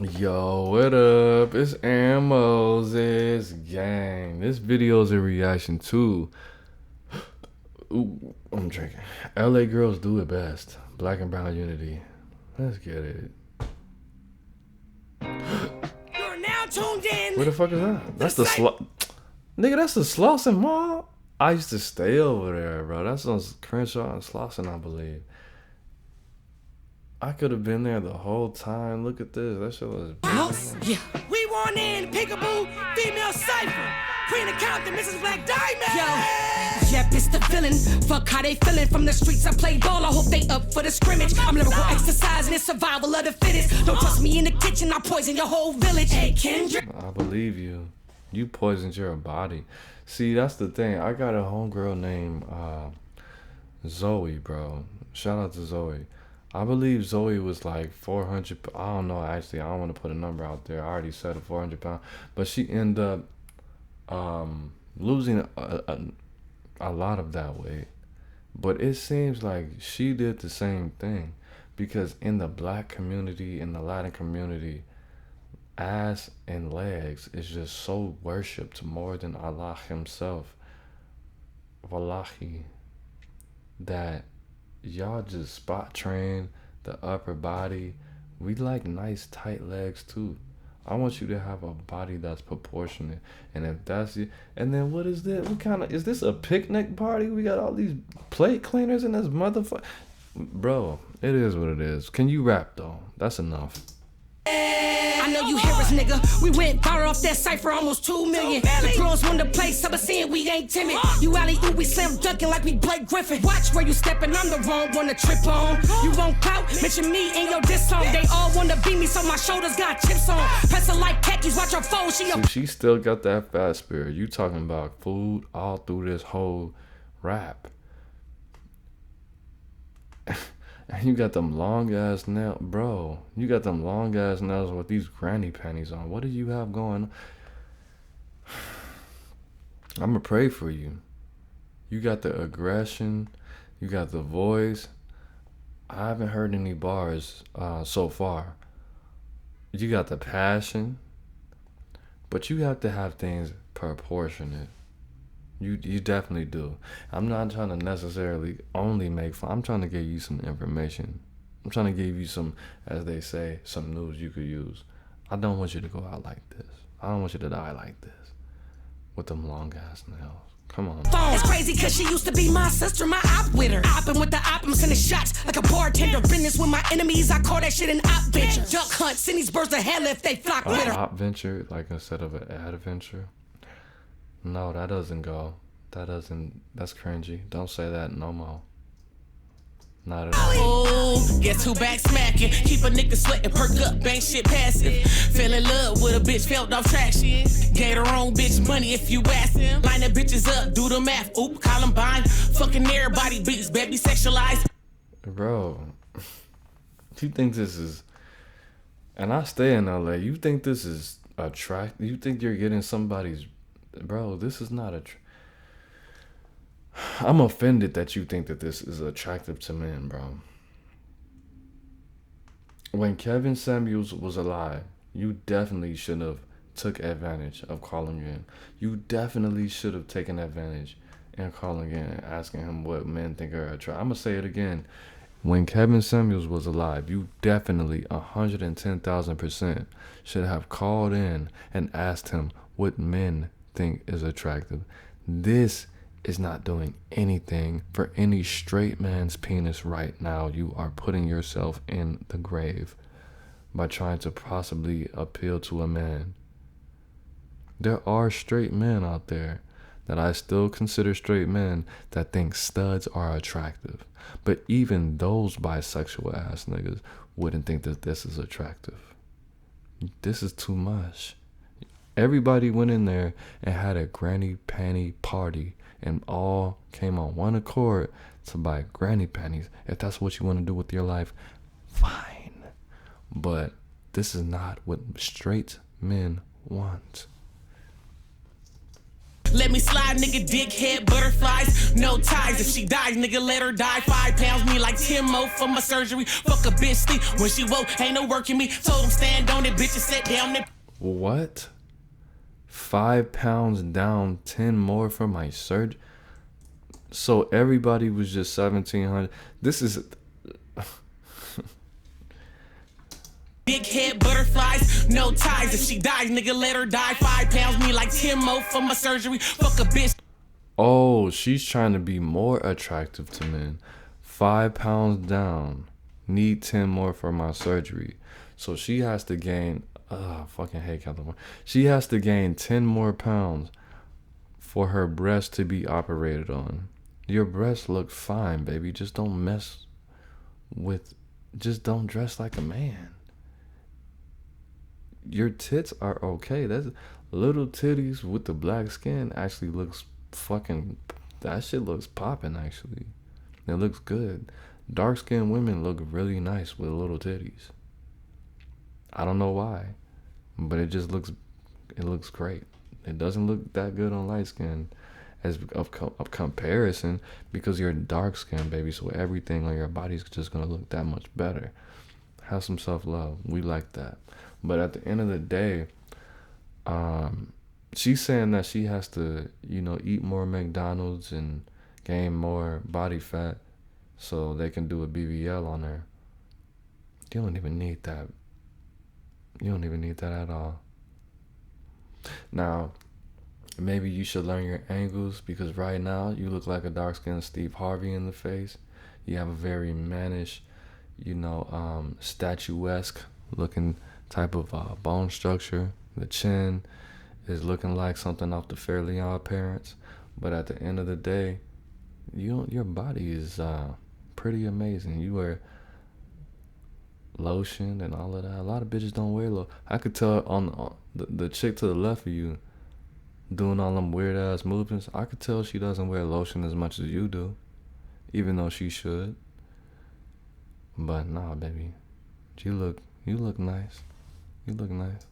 Yo, what up? It's Aaron Moses, gang. This video is a reaction to. Ooh, I'm drinking. LA girls do it best. Black and brown unity. Let's get it. You're now tuned in. Where the fuck is that? That's the Nigga, that's the Slauson Mall. I used to stay over there, bro. That's on Crenshaw and Slauson, I believe. I could have been there the whole time. Look at this. That shit was House? Yeah. We want in Peekaboo, female cipher. Queen of Compton, Mrs. Black Diamond. Yo, yep, it's the villain. Fuck how they feeling from the streets. I play ball. I hope they up for the scrimmage. I'm lyrical exercise and it's survival of the fittest. Don't trust me in the kitchen. I poison your whole village. Hey, Kendrick. I believe you. You poisoned your body. See, that's the thing. I got a homegirl named Zoe, bro. Shout out to Zoe. I believe Zoe was like 400. I don't know, actually. I don't want to put a number out there. I already said it, 400 pounds. But she ended up losing a lot of that weight. But it seems like she did the same thing. Because in the black community, in the Latin community, ass and legs is just so worshipped more than Allah himself. Wallahi. That y'all just spot train the upper body. We like nice tight legs too. I want you to have a body that's proportionate. And if that's it, and then what is this? What kind of, is this a picnic party? We got all these plate cleaners in this motherfucker. Bro, it is what it is. Can you rap though? That's enough. I know you hear us, nigga. We went viral off that cipher, almost 2 million. The girls want to play, some saying we ain't timid. You alley ooh, we slam dunking like we Blake Griffin. Watch where you stepping, I'm the wrong one to trip on. You won't clout, mention me in your diss song. They all want to beat me, so my shoulders got chips on. Pressing like khakis, watch her fold. She still got that fast spirit. You talking about food all through this whole rap. And you got them long ass nails, bro. You got them long ass nails with these granny panties on. What do you have going on? I'ma pray for you. You got the aggression. You got the voice. I haven't heard any bars so far. You got the passion. But you have to have things proportionate. You definitely do. I'm not trying to necessarily only make fun. I'm trying to give you some information. I'm trying to give you some, as they say, some news you could use. I don't want you to go out like this. I don't want you to die like this. With them long ass nails. Come on. It's crazy cause she used to be my sister, my op with her. Oppin' with the op, I'm sending shots like a bartender. Business with my enemies, I call that shit an op venture. Duck hunt, send these birds to hell if they flock with her. Op venture, like instead of an adventure? No, that doesn't go. That's cringy. Don't say that no more. Not at all. Oh, guess who back smacking? Keep a nigga sweating, perk up, ain't shit passive. Fell in love with a bitch, felt off traction. Gave her own bitch money if you ask him. Line the bitches up, do the math, oop, Columbine. Fucking everybody beats, baby, sexualized. Bro, you think this is, and I stay in LA, you think this is attractive? You think you're getting somebody's, bro, this is not I'm offended that you think that this is attractive to men, bro. When Kevin Samuels was alive, you definitely should have took advantage of calling in. You definitely should have taken advantage and calling in and asking him what men think are attractive. I'm going to say it again. When Kevin Samuels was alive, you definitely 110,000% should have called in and asked him what men think is attractive. This is not doing anything for any straight man's penis right now. You are putting yourself in the grave by trying to possibly appeal to a man. There are straight men out there that I still consider straight men that think studs are attractive. But even those bisexual ass niggas wouldn't think that this is attractive. This is too much. Everybody went in there and had a granny panty party and all came on one accord to buy granny panties. If that's what you want to do with your life, fine. But this is not what straight men want. Let me slide, nigga, dickhead, butterflies, no ties. If she dies, nigga, let her die. 5 pounds, me like 10 more for my surgery. Fuck a bitch, sleep when she woke, ain't no working me. Told him stand on it, bitches sat down there. What? 5 pounds down, 10 more for my surgery? So everybody was just 1,700. This is... Dickhead, butterflies, no ties. If she dies, nigga, let her die. 5 pounds, me like 10 more for my surgery. Fuck a bitch. Oh, she's trying to be more attractive to men. 5 pounds down, need 10 more for my surgery. So she has to gain... I fucking hate California. She has to gain 10 more pounds for her breast to be operated on. Your breasts look fine, baby. Just don't mess with... Just don't dress like a man. Your tits are okay. That's little titties with the black skin actually looks fucking... That shit looks popping, actually. It looks good. Dark-skinned women look really nice with little titties. I don't know why, but it just looks... It looks great. It doesn't look that good on light skin as of comparison, because you're dark skin, baby, so everything on your body's just gonna look that much better. Have some self-love. We like that. But at the end of the day, she's saying that she has to, eat more McDonald's and gain more body fat so they can do a BBL on her. You don't even need that. You don't even need that at all. Now, maybe you should learn your angles, because right now you look like a dark-skinned Steve Harvey in the face. You have a very mannish, statuesque looking type of bone structure. The chin is looking like something off the Fairly Odd Parents. But at the end of the day, your body is pretty amazing. You wear lotion and all of that. A lot of bitches don't wear lotion. I could tell on the chick to the left of you doing all them weird ass movements. I could tell she doesn't wear lotion as much as you do, even though she should. But nah, baby, you look nice. You look nice.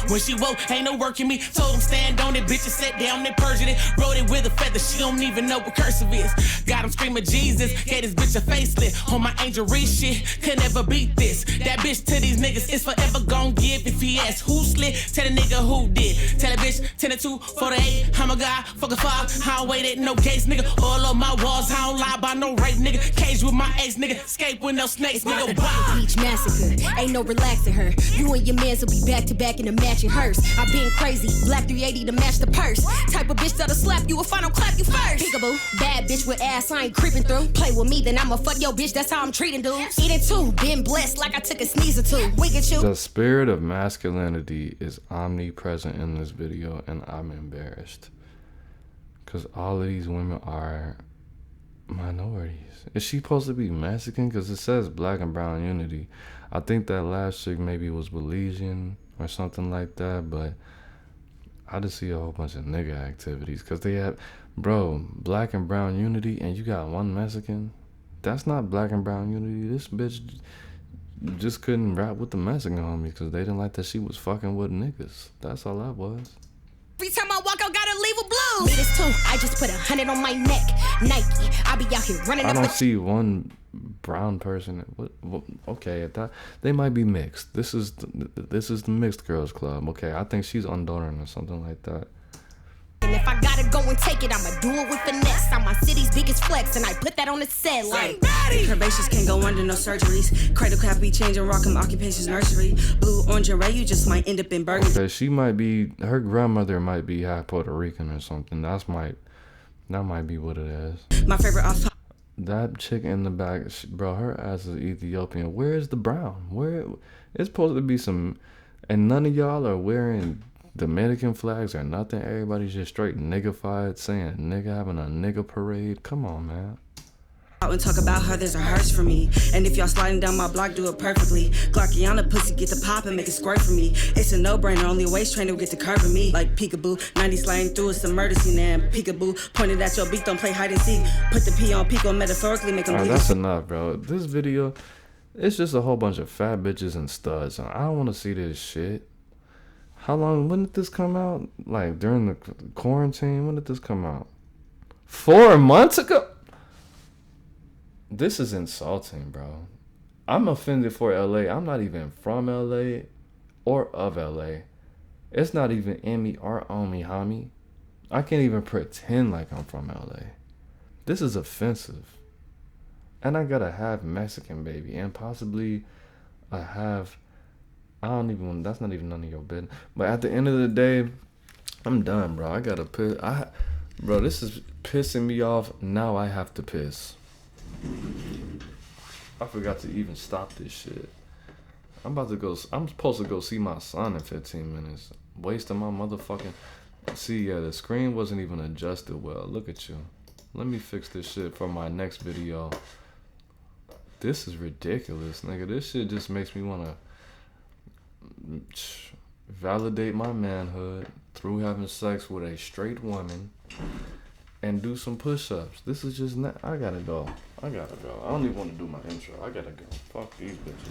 When she woke, ain't no working me. Told him stand on it, bitches sat down and Persian it. Wrote it with a feather, she don't even know what cursive is. Got him screaming Jesus, gave this bitch a facelift. On my Angel Reese shit, could never beat this. That bitch to these niggas is forever gon' give. If he asks who slit, tell the nigga who did. Tell a bitch 10 to 2, 4 to 8. I'm a guy, fuck a fuck. I don't wait at no gates, nigga. All on my walls, I don't lie by no rape, nigga. Cage with my ex, nigga. Escape with no snakes, nigga. Beach massacre, ain't no relaxing her. You and your mans will be back to back in a matching hearse. I've been crazy, black 380 to match the purse. Type of bitch that'll slap you if I don't clap you first. Peekaboo, bad bitch with ass I ain't creeping through. Play with me, then I'ma fuck your bitch, that's how I'm treating dudes. Eating too, been blessed like I took a sneeze or two. Wink at you. The spirit of masculinity is omnipresent in this video, and I'm embarrassed. Because all of these women are minorities. Is she supposed to be Mexican? Because it says black and brown unity. I think that last chick maybe was Belizean or something like that, but I just see a whole bunch of nigga activities, because they have, black and brown unity, and you got one Mexican. That's not black and brown unity. This bitch just couldn't rap with the Mexican homies because they didn't like that she was fucking with niggas. That's all that was. Every time I walk out, gotta leave a blue. Me this too, I just put 100 on my neck. Nike, I be out here running I up don't the see one brown person. Okay, they might be mixed. This is the mixed girls club. Okay, I think she's Honduran or something like that. And if I gotta go and take it, I'ma do it with finesse. I'm my city's biggest flex, and I put that on the set like curvaceous can't go under no surgeries. Cradle cap be changing, rockin' occupations nursery. Blue, orange, and red, you just might end up in burgundy. Okay, she might be, her grandmother might be half Puerto Rican or something. That might be what it is. My favorite off. That chick in the back, bro, her ass is Ethiopian. Where is the brown? Where? It's supposed to be some, and none of y'all are wearing Dominican flags or nothing. Everybody's just straight niggified, saying nigga, having a nigga parade. Come on, man. Out and talk about her, there's a hearse for me. And if y'all sliding down my block, do it perfectly. Glockiana pussy, get the pop and make it squirt for me. It's a no-brainer, only a waist trainer will get the curve of me. Like peekaboo, 90 sliding through, it's a murder scene. And peekaboo, pointed at your beak, don't play hide and seek. Put the P on Pico, metaphorically make them bleed. That's enough, bro. This video, it's just a whole bunch of fat bitches and studs. I don't want to see this shit. How long? When did this come out? Like during the quarantine? When did this come out? 4 months ago? This is insulting, bro. I'm offended for LA. I'm not even from LA or of LA. It's not even in me or on me, homie. I can't even pretend like I'm from LA. This is offensive. And I got a half Mexican baby. And possibly a half... that's not even none of your business. But at the end of the day, I'm done, bro. I gotta piss. Bro, this is pissing me off. Now I have to piss. I forgot to even stop this shit. I'm supposed to go see my son in 15 minutes. Wasting my motherfucking... See, yeah, the screen wasn't even adjusted well. Look at you. Let me fix this shit for my next video. This is ridiculous, nigga. This shit just makes me want to validate my manhood through having sex with a straight woman and do some push-ups. This is just not... I gotta go. I don't even want to do my intro. I gotta go. Fuck these bitches.